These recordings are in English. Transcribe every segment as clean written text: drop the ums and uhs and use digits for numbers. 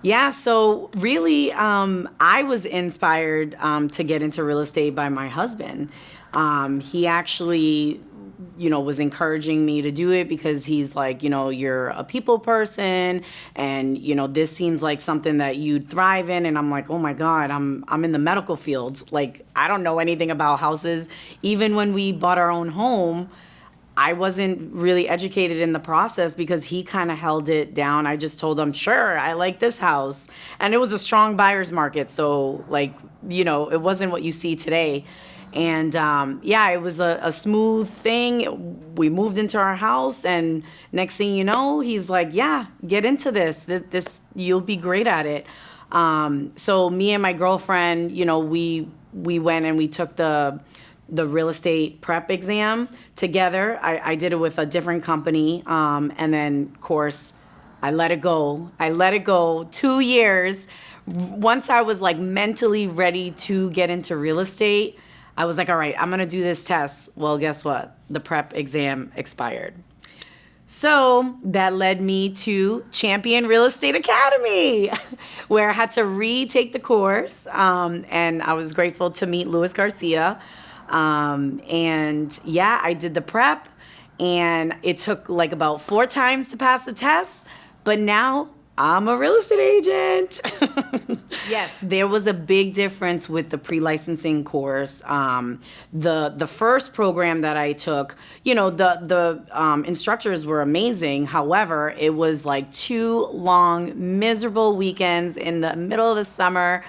Yeah, so really, I was inspired to get into real estate by my husband. He actually, was encouraging me to do it because he's like, you're a people person, and this seems like something that you'd thrive in. And I'm like, oh my God, I'm in the medical field. Like, I don't know anything about houses. Even when we bought our own home, I wasn't really educated in the process because he kind of held it down. I just told him, sure, I like this house. And it was a strong buyer's market. So, like, it wasn't what you see today. And yeah, it was a smooth thing. We moved into our house, and next thing you know, he's like, yeah, get into this. You'll be great at it. So me and my girlfriend, we went and we took the real estate prep exam together. I did it with a different company. And then, of course, I let it go. 2 years. Once I was like mentally ready to get into real estate, I was like, all right, I'm going to do this test. Well, guess what? The prep exam expired. So that led me to Champion Real Estate Academy, where I had to retake the course. And I was grateful to meet Luis Garcia. And yeah, I did the prep, and it took like about 4 times to pass the test, but now I'm a real estate agent. Yes, there was a big difference with the pre-licensing course. The first program that I took, the instructors were amazing. However, it was like 2 long, miserable weekends in the middle of the summer.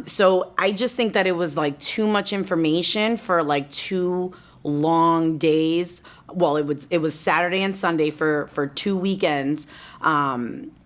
So I just think that it was like too much information for like 2 long days. Well, it was Saturday and Sunday for 2 weekends.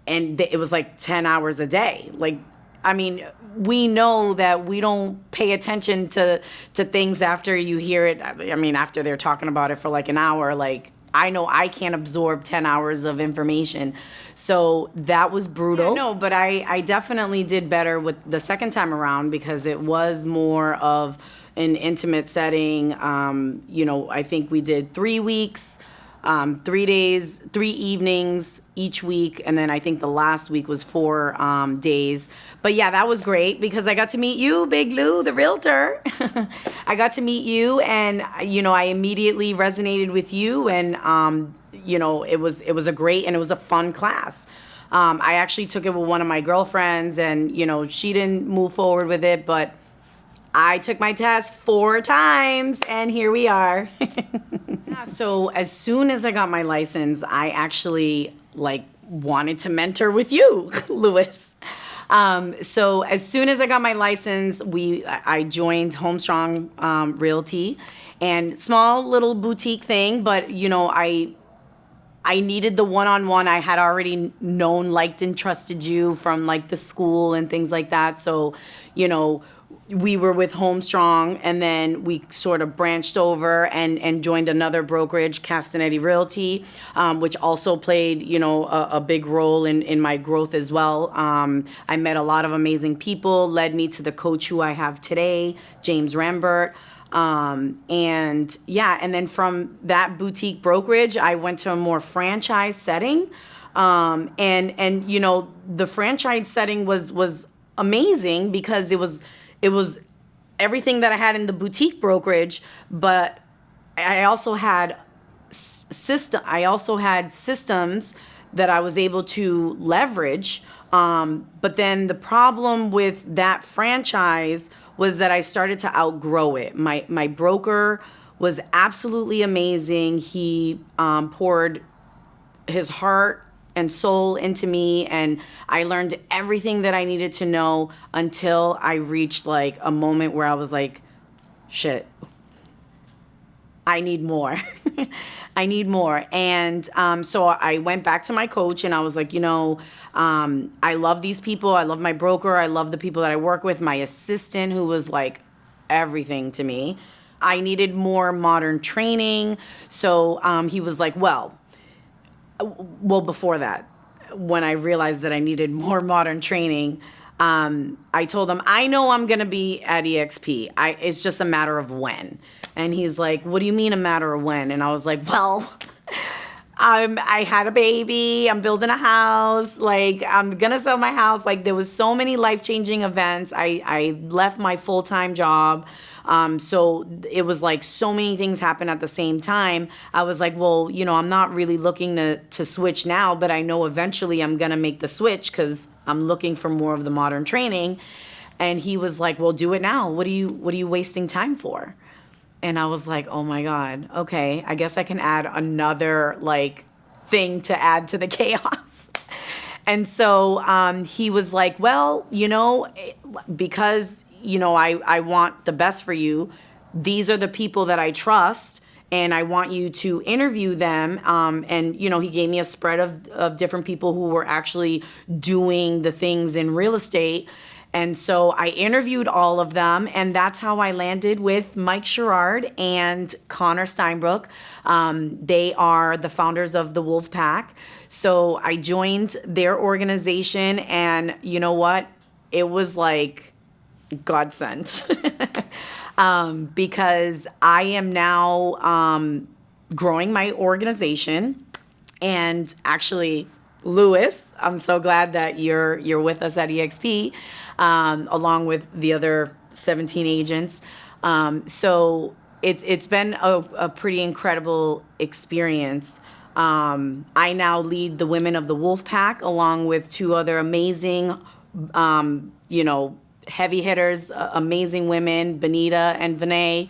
And it was like 10 hours a day. Like, I mean, we know that we don't pay attention to things after you hear it. I mean, after they're talking about it for like an hour, like, I know I can't absorb 10 hours of information. So that was brutal. Yeah, no, but I definitely did better with the second time around because it was more of an intimate setting. I think we did 3 weeks, 3 days, 3 evenings each week. And then I think the last week was 4 days. But yeah, that was great because I got to meet you, Big Lou, the realtor. I got to meet you, and, I immediately resonated with you. And, it was a great and it was a fun class. I actually took it with one of my girlfriends, and, she didn't move forward with it, but I took my test 4 times, and here we are. Yeah, so as soon as I got my license, I actually wanted to mentor with you, Louis. So as soon as I got my license, I joined Homestrong Realty, and small little boutique thing, but I needed the one-on-one. I had already known, liked, and trusted you from the school and things like that. So, we were with Homestrong, and then we sort of branched over and joined another brokerage, Castanetti Realty, which also played, a big role in my growth as well. I met a lot of amazing people, led me to the coach who I have today, James Rambert. And then from that boutique brokerage, I went to a more franchise setting. And the franchise setting was amazing because it was everything that I had in the boutique brokerage, but I also had systems that I was able to leverage. But then the problem with that franchise was that I started to outgrow it. My broker was absolutely amazing. He poured his heart and soul into me, and I learned everything that I needed to know until I reached a moment where I was like, shit, I need more. I need more. And so I went back to my coach, and I was like, I love these people. I love my broker. I love the people that I work with. My assistant, who was everything to me. I needed more modern training. So he was like, well, before that, when I realized that I needed more modern training, I told him, I know I'm going to be at EXP. It's just a matter of when. And he's like, what do you mean a matter of when? And I was like, well, I had a baby. I'm building a house. Like, I'm gonna sell my house. Like, there was so many life-changing events. I left my full-time job. So it was like so many things happened at the same time. I was like, well, I'm not really looking to switch now, but I know eventually I'm gonna make the switch because I'm looking for more of the modern training. And he was like, well, do it now. What are you wasting time for? And I was like, oh my God, okay, I guess I can add another like thing to add to the chaos. And so he was like, well, because, I want the best for you, these are the people that I trust, and I want you to interview them. And, he gave me a spread of different people who were actually doing the things in real estate. And so I interviewed all of them, and that's how I landed with Mike Sherrard and Connor Steinbrook. They are the founders of the Wolf Pack. So I joined their organization, and you know what? It was like God sent. Because I am now growing my organization, and actually, Lewis, I'm so glad that you're with us at EXP, along with the other 17 agents. So it's been a pretty incredible experience. I now lead the Women of the Wolf Pack along with two other amazing, heavy hitters, amazing women, Benita and Vinay.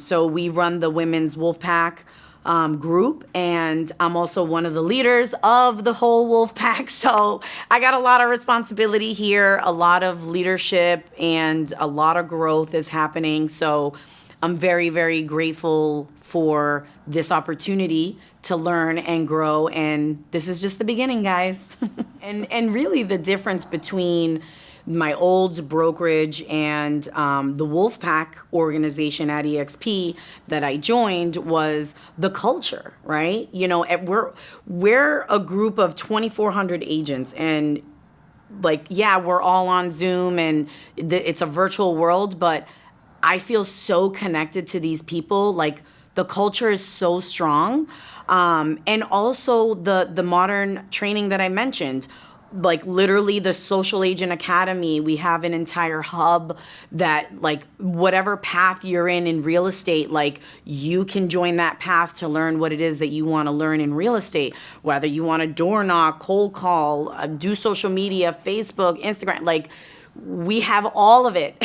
So we run the Women's Wolf Pack group, and I'm also one of the leaders of the whole Wolf Pack. So I got a lot of responsibility here, a lot of leadership, and a lot of growth is happening. So I'm very, very grateful for this opportunity to learn and grow. And this is just the beginning, guys. and really the difference between my old brokerage and the Wolfpack organization at EXP that I joined was the culture, right? We're a group of 2,400 agents, and like, yeah, we're all on Zoom and it's a virtual world, but I feel so connected to these people. Like, the culture is so strong. And also the modern training that I mentioned, like literally the Social Agent Academy, we have an entire hub that, like, whatever path you're in real estate, like, you can join that path to learn what it is that you want to learn in real estate, whether you want to door knock, cold call, do social media, Facebook, Instagram, like, we have all of it.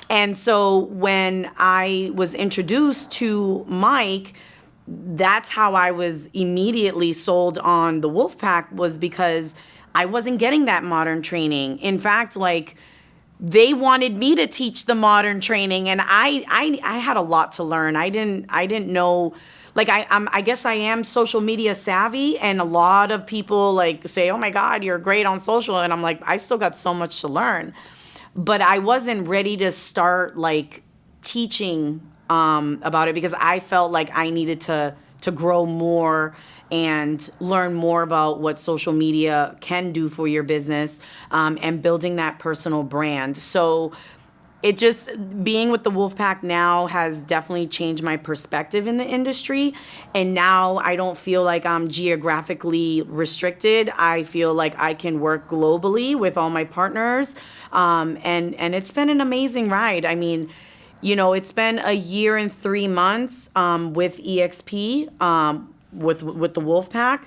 And so when I was introduced to Mike, that's how I was immediately sold on the Wolfpack, was because I wasn't getting that modern training. In fact, like, they wanted me to teach the modern training, and I had a lot to learn. I didn't know. Like, I guess I am social media savvy, and a lot of people like say, "Oh my God, you're great on social," and I'm like, I still got so much to learn, but I wasn't ready to start like teaching about it, because I felt like I needed to grow more and learn more about what social media can do for your business, and building that personal brand. So it just, being with the Wolfpack now has definitely changed my perspective in the industry. And now I don't feel like I'm geographically restricted. I feel like I can work globally with all my partners. And it's been an amazing ride. I mean, it's been a year and 3 months with EXP, with the Wolfpack.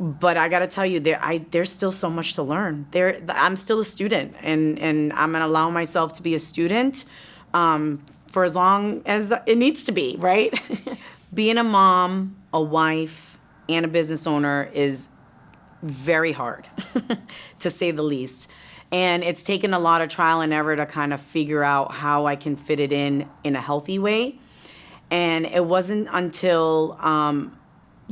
But I got to tell you, there's still so much to learn. I'm still a student, and I'm going to allow myself to be a student for as long as it needs to be, right? Being a mom, a wife, and a business owner is very hard, to say the least. And it's taken a lot of trial and error to kind of figure out how I can fit it in a healthy way. And it wasn't until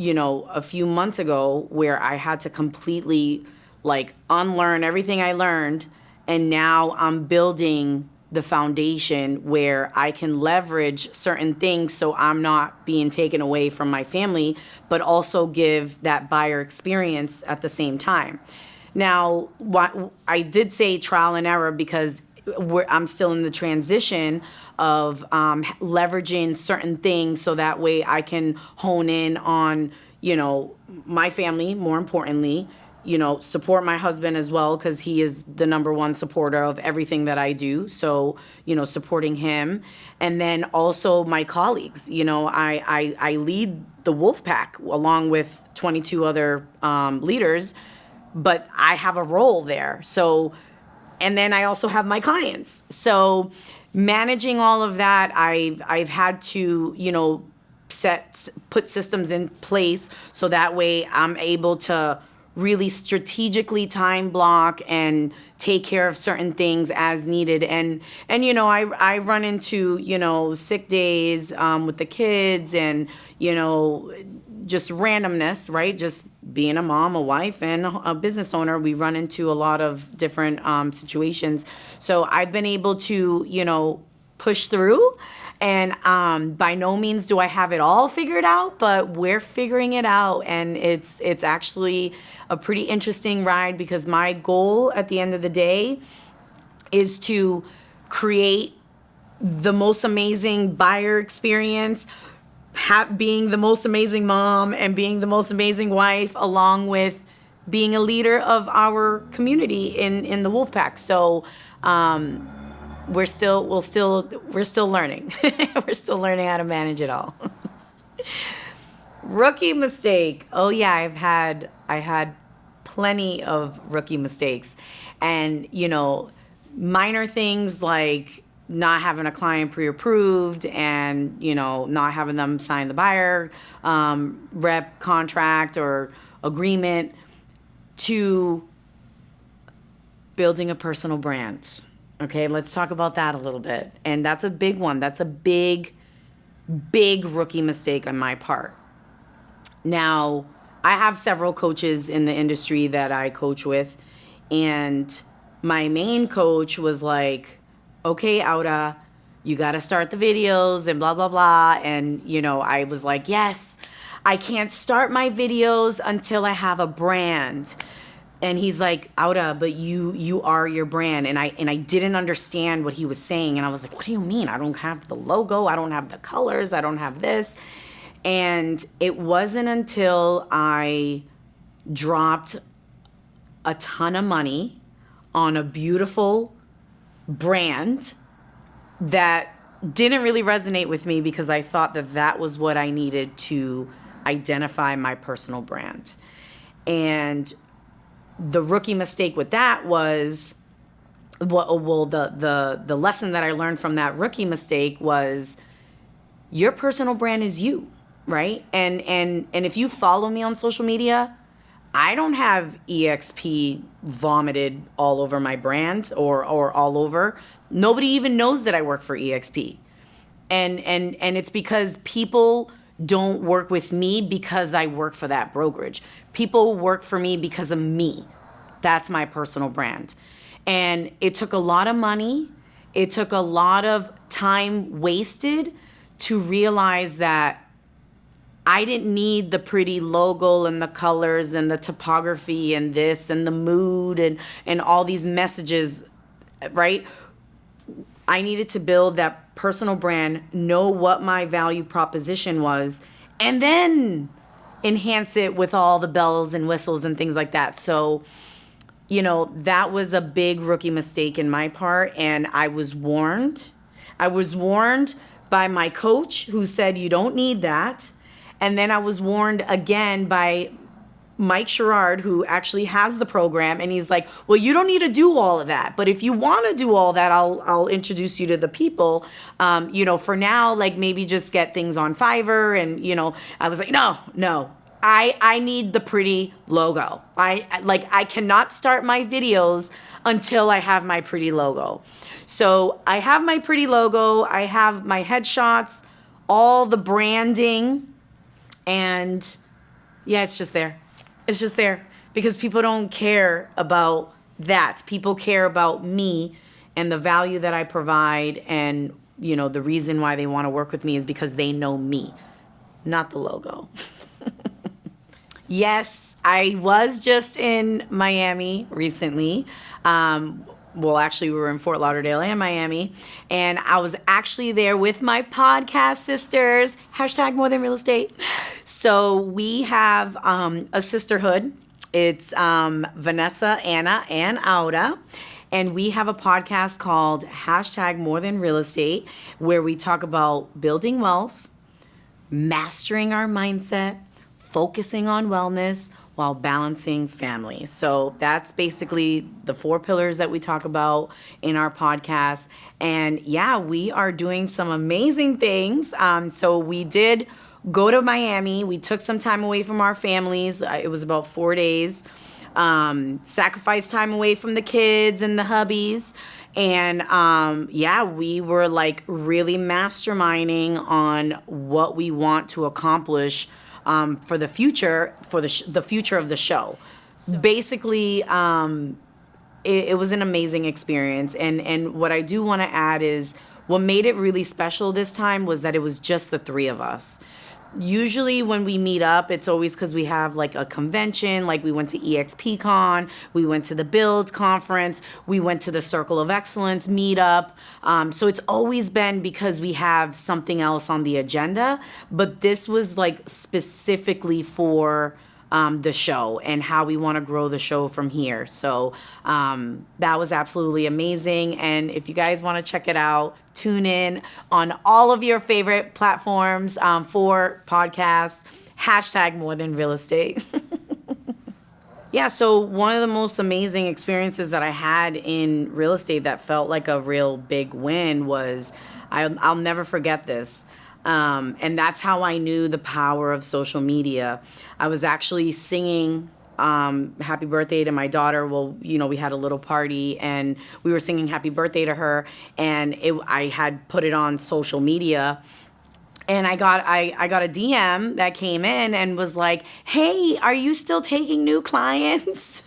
a few months ago where I had to completely like unlearn everything I learned. And now I'm building the foundation where I can leverage certain things so I'm not being taken away from my family, but also give that buyer experience at the same time. Now, what I did say trial and error, because I'm still in the transition of leveraging certain things so that way I can hone in on, my family, more importantly, support my husband as well, because he is the number one supporter of everything that I do. So, supporting him. And then also my colleagues. I lead the Wolf Pack along with 22 other leaders, but I have a role there. So, and then I also have my clients. So managing all of that, I've had to, put systems in place so that way I'm able to really strategically time block and take care of certain things as needed. And I run into, sick days with the kids and, just randomness, right? Just being a mom, a wife, and a business owner, we run into a lot of different situations. So I've been able to, push through. And by no means do I have it all figured out, but we're figuring it out. And it's actually a pretty interesting ride, because my goal at the end of the day is to create the most amazing buyer experience, being the most amazing mom and being the most amazing wife, along with being a leader of our community in the Wolfpack. So we're still learning. We're still learning how to manage it all. Rookie mistake. Oh yeah, I had plenty of rookie mistakes, and minor things like not having a client pre-approved and not having them sign the buyer rep contract or agreement, to building a personal brand. Okay, let's talk about that a little bit. And that's a big one. That's a big rookie mistake on my part. Now, I have several coaches in the industry that I coach with, and my main coach was like, okay, Aura, you got to start the videos and blah, blah, blah. And, I was like, yes, I can't start my videos until I have a brand. And he's like, Aura, but you are your brand. And I didn't understand what he was saying. And I was like, what do you mean? I don't have the logo. I don't have the colors. I don't have this. And it wasn't until I dropped a ton of money on a beautiful brand that didn't really resonate with me, because I thought that was what I needed to identify my personal brand. And the rookie mistake with that was, the lesson that I learned from that rookie mistake was, your personal brand is you, right? And if you follow me on social media, I don't have EXP vomited all over my brand or all over. Nobody even knows that I work for EXP. And it's because people don't work with me because I work for that brokerage. People work for me because of me. That's my personal brand. And it took a lot of money. It took a lot of time wasted to realize that I didn't need the pretty logo and the colors and the topography and this and the mood and all these messages, right? I needed to build that personal brand, know what my value proposition was, and then enhance it with all the bells and whistles and things like that. So, that was a big rookie mistake in my part, and I was warned. I was warned by my coach, who said, you don't need that. And then I was warned again by Mike Sherrard, who actually has the program, and he's like, well, you don't need to do all of that, but if you want to do all that, I'll introduce you to the people. For now, like, maybe just get things on Fiverr. And I was like, no, I need the pretty logo. I cannot start my videos until I have my pretty logo. So I have my pretty logo, I have my headshots, all the branding, and yeah, it's just there. It's just there because people don't care about that. People care about me and the value that I provide, and the reason why they want to work with me is because they know me, not the logo. Yes, I was just in Miami recently. Actually, we were in Fort Lauderdale and Miami, and I was actually there with my podcast sisters, #MoreThanRealEstate. So we have a sisterhood. It's Vanessa, Anna, and Aura. And we have a podcast called #More Than Real Estate, where we talk about building wealth, mastering our mindset, focusing on wellness while balancing family. So that's basically the 4 pillars that we talk about in our podcast. And yeah, we are doing some amazing things. So we did go to Miami. We took some time away from our families. It was about 4 days. Sacrificed time away from the kids and the hubbies. And yeah, we were like really masterminding on what we want to accomplish for the future, for the future of the show. Basically, it was an amazing experience. And what I do want to add is what made it really special this time was that it was just the 3 of us. Usually when we meet up, it's always because we have like a convention, like we went to Exp Con, we went to the Build conference, we went to the Circle of Excellence meetup. So it's always been because we have something else on the agenda, but this was like specifically for the show and how we want to grow the show from here. So that was absolutely amazing. And if you guys want to check it out, tune in on all of your favorite platforms for podcasts, #More Than Real Estate. Yeah, so one of the most amazing experiences that I had in real estate that felt like a real big win was, I'll never forget this. And that's how I knew the power of social media. I was actually singing happy birthday to my daughter. Well, we had a little party and we were singing happy birthday to her, and I had put it on social media. And I got a DM that came in and was like, "Hey, are you still taking new clients?"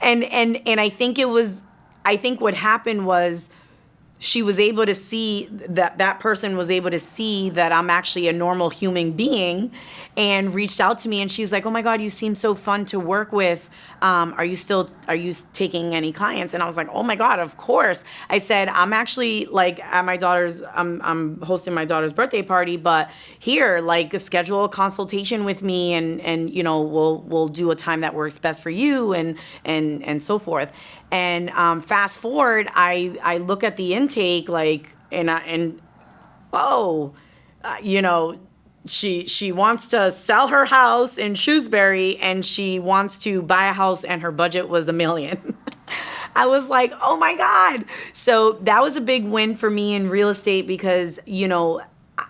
and I think what happened was, she was able to see that person was able to see that I'm actually a normal human being, and reached out to me, and she's like, "Oh my God, you seem so fun to work with. Are you taking any clients?" And I was like, "Oh my God, of course." I said, "I'm actually like at my daughter's, I'm hosting my daughter's birthday party, but here, like, schedule a consultation with me, and we'll do a time that works best for you, and so forth." And fast forward, I look at the intake, like, she wants to sell her house in Shrewsbury, and she wants to buy a house, and her budget was $1 million. I was like, oh my God. So that was a big win for me in real estate because,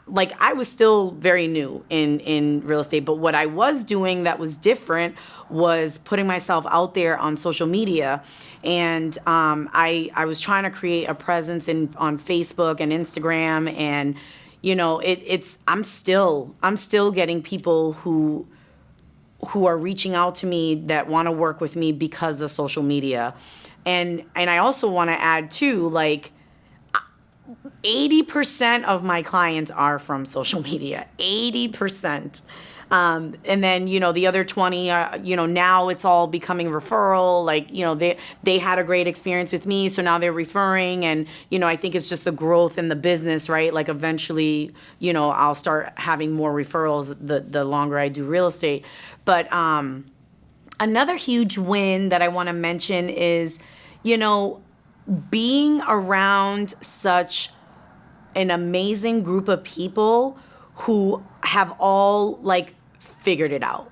like, I was still very new in real estate, but what I was doing that was different was putting myself out there on social media. And I was trying to create a presence on Facebook and Instagram, and I'm still getting people who are reaching out to me that want to work with me because of social media. And I also want to add too, like, 80% of my clients are from social media. 80%. And then, the other 20, now it's all becoming referral. Like, they had a great experience with me, so now they're referring. And, I think it's just the growth in the business, right? Like, eventually, I'll start having more referrals the longer I do real estate. But another huge win that I want to mention is, being around such an amazing group of people who have all, like, figured it out.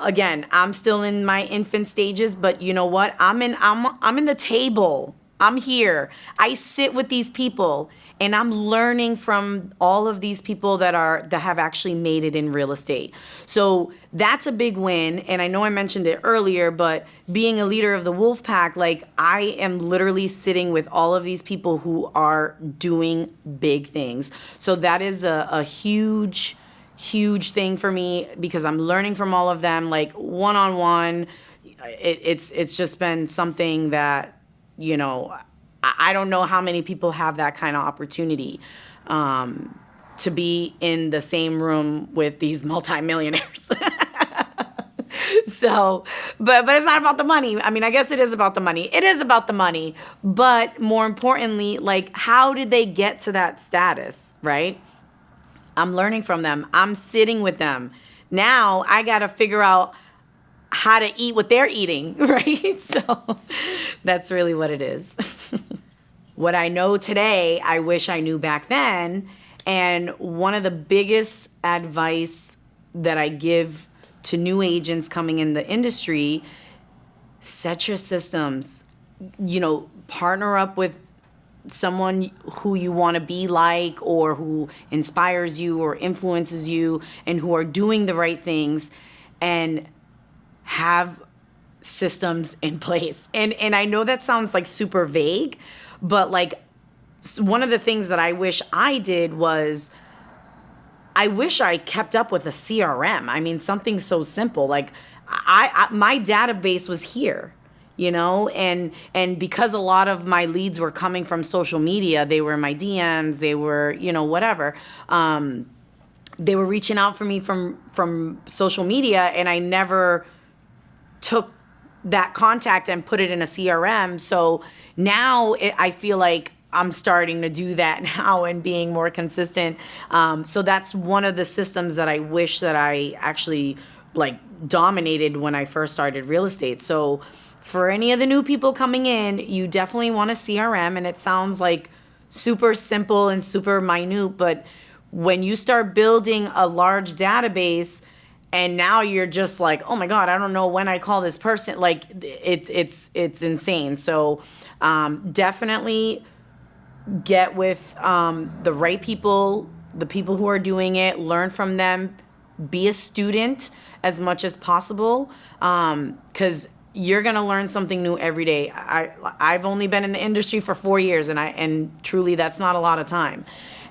Again, I'm still in my infant stages, but you know what? I'm in the table. I'm here. I sit with these people, and I'm learning from all of these people that have actually made it in real estate. So that's a big win. And I know I mentioned it earlier, but being a leader of the wolf pack, like, I am literally sitting with all of these people who are doing big things. So that is a huge thing for me because I'm learning from all of them, like, one-on-one. It's just been something that, I don't know how many people have that kind of opportunity to be in the same room with these multimillionaires. So, but it's not about the money. I mean, I guess it is about the money. It is about the money. But more importantly, like, how did they get to that status, right? I'm learning from them. I'm sitting with them. Now I got to figure out how to eat what they're eating, right? So that's really what it is. What I know today, I wish I knew back then. And one of the biggest advice that I give to new agents coming in the industry, set your systems, partner up with someone who you want to be like, or who inspires you or influences you, and who are doing the right things, and have systems in place. And I know that sounds like super vague, but like one of the things that I wish I did was I wish I kept up with a CRM. I mean, something so simple. Like my database was here, and because a lot of my leads were coming from social media, they were in my DMs, they were, whatever. They were reaching out for me from social media, and I never took that contact and put it in a CRM. So now I feel like I'm starting to do that now and being more consistent. So that's one of the systems that I wish that I actually dominated when I first started real estate. So for any of the new people coming in, you definitely want a CRM, and it sounds like super simple and super minute, but when you start building a large database, and now you're just like, oh my God, I don't know when I call this person. Like it's insane. So definitely get with the right people, the people who are doing it, learn from them, be a student as much as possible, because you're gonna learn something new every day. I've only been in the industry for 4 years, and truly that's not a lot of time.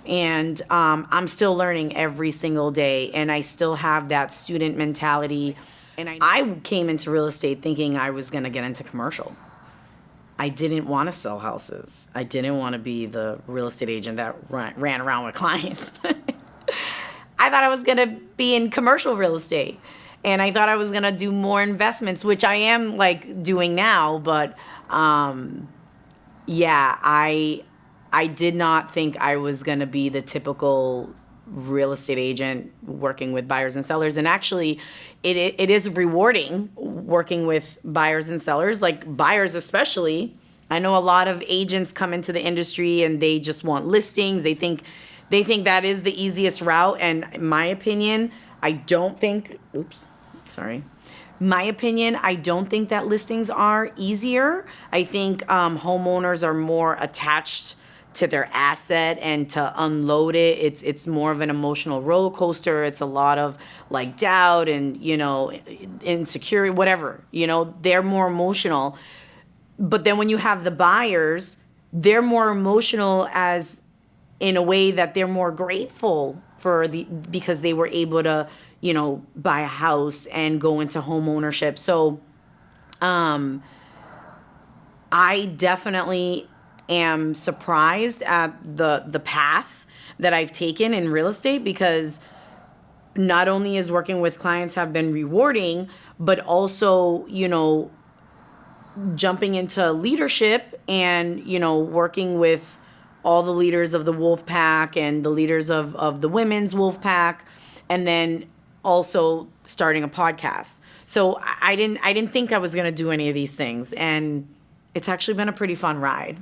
And I'm still learning every single day, and I still have that student mentality. And I came into real estate thinking I was gonna get into commercial. I didn't want to sell houses. I didn't want to be the real estate agent that ran around with clients. I thought I was going to be in commercial real estate, and I thought I was going to do more investments, which I am doing now. But yeah, I did not think I was going to be the typical real estate agent working with buyers and sellers. And actually, it is rewarding working with buyers and sellers, like buyers especially. I know a lot of agents come into the industry and they just want listings. They think that is the easiest route. And in my opinion, I don't think that listings are easier. I think homeowners are more attached to their asset, and to unload it, it's more of an emotional roller coaster. It's a lot of doubt and insecurity, whatever. They're more emotional. But then when you have the buyers, they're more emotional as in a way that they're more grateful because they were able to buy a house and go into home ownership. So I definitely am surprised at the path that I've taken in real estate, because not only is working with clients have been rewarding, but also, jumping into leadership and, working with all the leaders of the wolf pack and the leaders of the women's wolf pack, and then also starting a podcast. So I didn't think I was going to do any of these things, and it's actually been a pretty fun ride.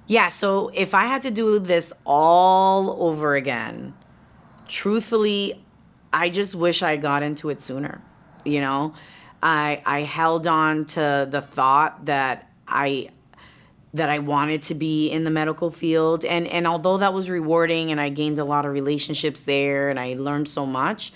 Yeah, so if I had to do this all over again, truthfully, I just wish I got into it sooner. I held on to the thought that I wanted to be in the medical field, and although that was rewarding and I gained a lot of relationships there and I learned so much,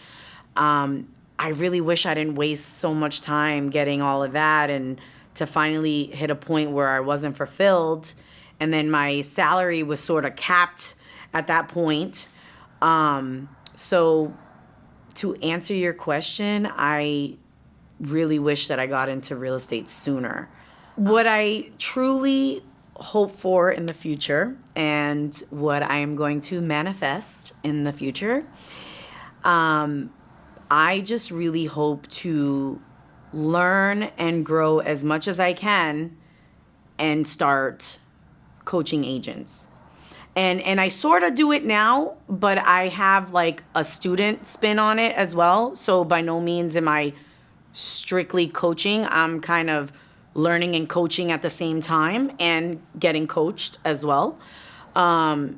I really wish I didn't waste so much time getting all of that, and to finally hit a point where I wasn't fulfilled. And then my salary was sort of capped at that point. So to answer your question, I really wish that I got into real estate sooner. What I truly hope for in the future, and what I am going to manifest in the future, I just really hope to learn and grow as much as I can and start coaching agents. And I sort of do it now, but I have like a student spin on it as well. So by no means am I strictly coaching. I'm kind of learning and coaching at the same time and getting coached as well.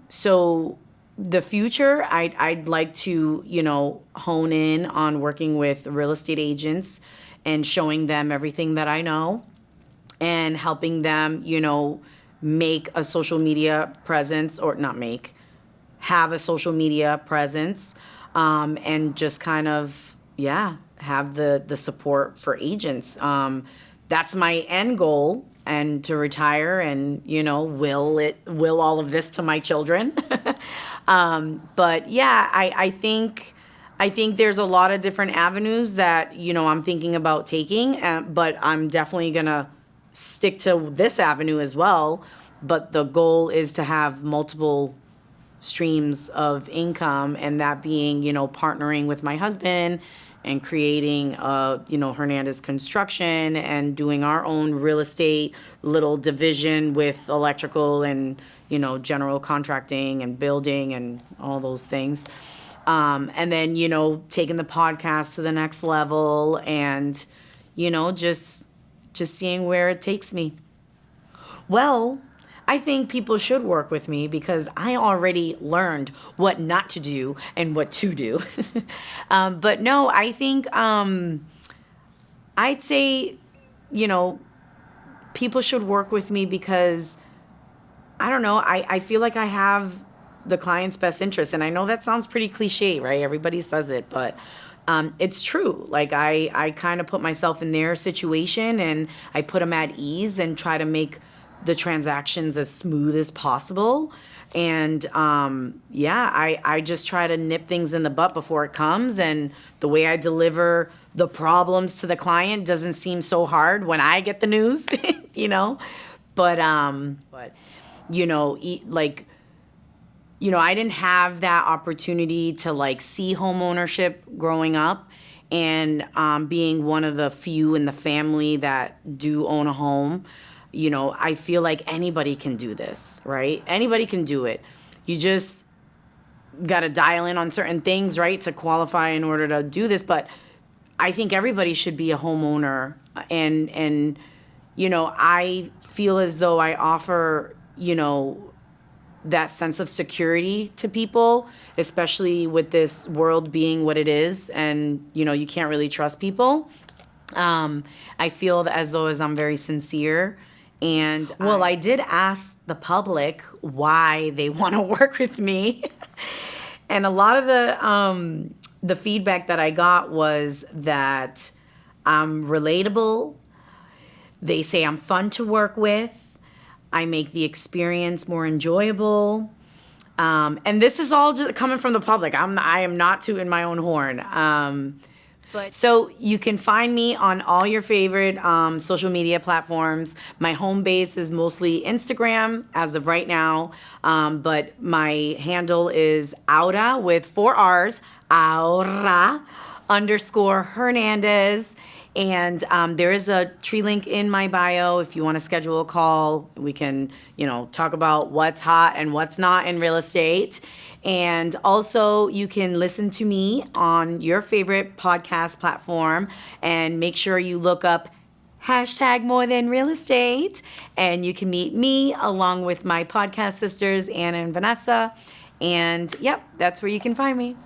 So the future, I'd like to, hone in on working with real estate agents and showing them everything that I know and helping them, make a social media presence, or not make, have a social media presence, and just kind of, have the support for agents. That's my end goal, and to retire and, will all of this to my children. But yeah, I think there's a lot of different avenues that, I'm thinking about taking, but I'm definitely gonna stick to this avenue as well. But the goal is to have multiple streams of income, and that being, partnering with my husband and creating, Hernandez Construction and doing our own real estate little division with electrical and, general contracting and building and all those things. And then, taking the podcast to the next level and, just seeing where it takes me. Well, I think people should work with me because I already learned what not to do and what to do. But no, I think I'd say, people should work with me because, I don't know, I feel like I have the client's best interest. And I know that sounds pretty cliche, right? Everybody says it, but it's true. Like I kind of put myself in their situation and I put them at ease and try to make the transactions as smooth as possible. And I just try to nip things in the butt before it comes. And the way I deliver the problems to the client doesn't seem so hard when I get the news, But I didn't have that opportunity to like see home ownership growing up, and being one of the few in the family that do own a home. I feel like anybody can do this, right? Anybody can do it. You just got to dial in on certain things, right, to qualify in order to do this. But I think everybody should be a homeowner. And I feel as though I offer, that sense of security to people, especially with this world being what it is. And, you can't really trust people. I feel as though as I'm very sincere. And I did ask the public why they want to work with me. And a lot of the feedback that I got was that I'm relatable. They say I'm fun to work with. I make the experience more enjoyable. And this is all just coming from the public. I am not tooting my own horn. So you can find me on all your favorite social media platforms. My home base is mostly Instagram as of right now, but my handle is Aura with 4 R's, Aura _Hernandez. And there is a tree link in my bio if you want to schedule a call. We can, talk about what's hot and what's not in real estate. And also, you can listen to me on your favorite podcast platform and make sure you look up #MoreThanRealEstate. And you can meet me along with my podcast sisters, Anna and Vanessa. And, yep, that's where you can find me.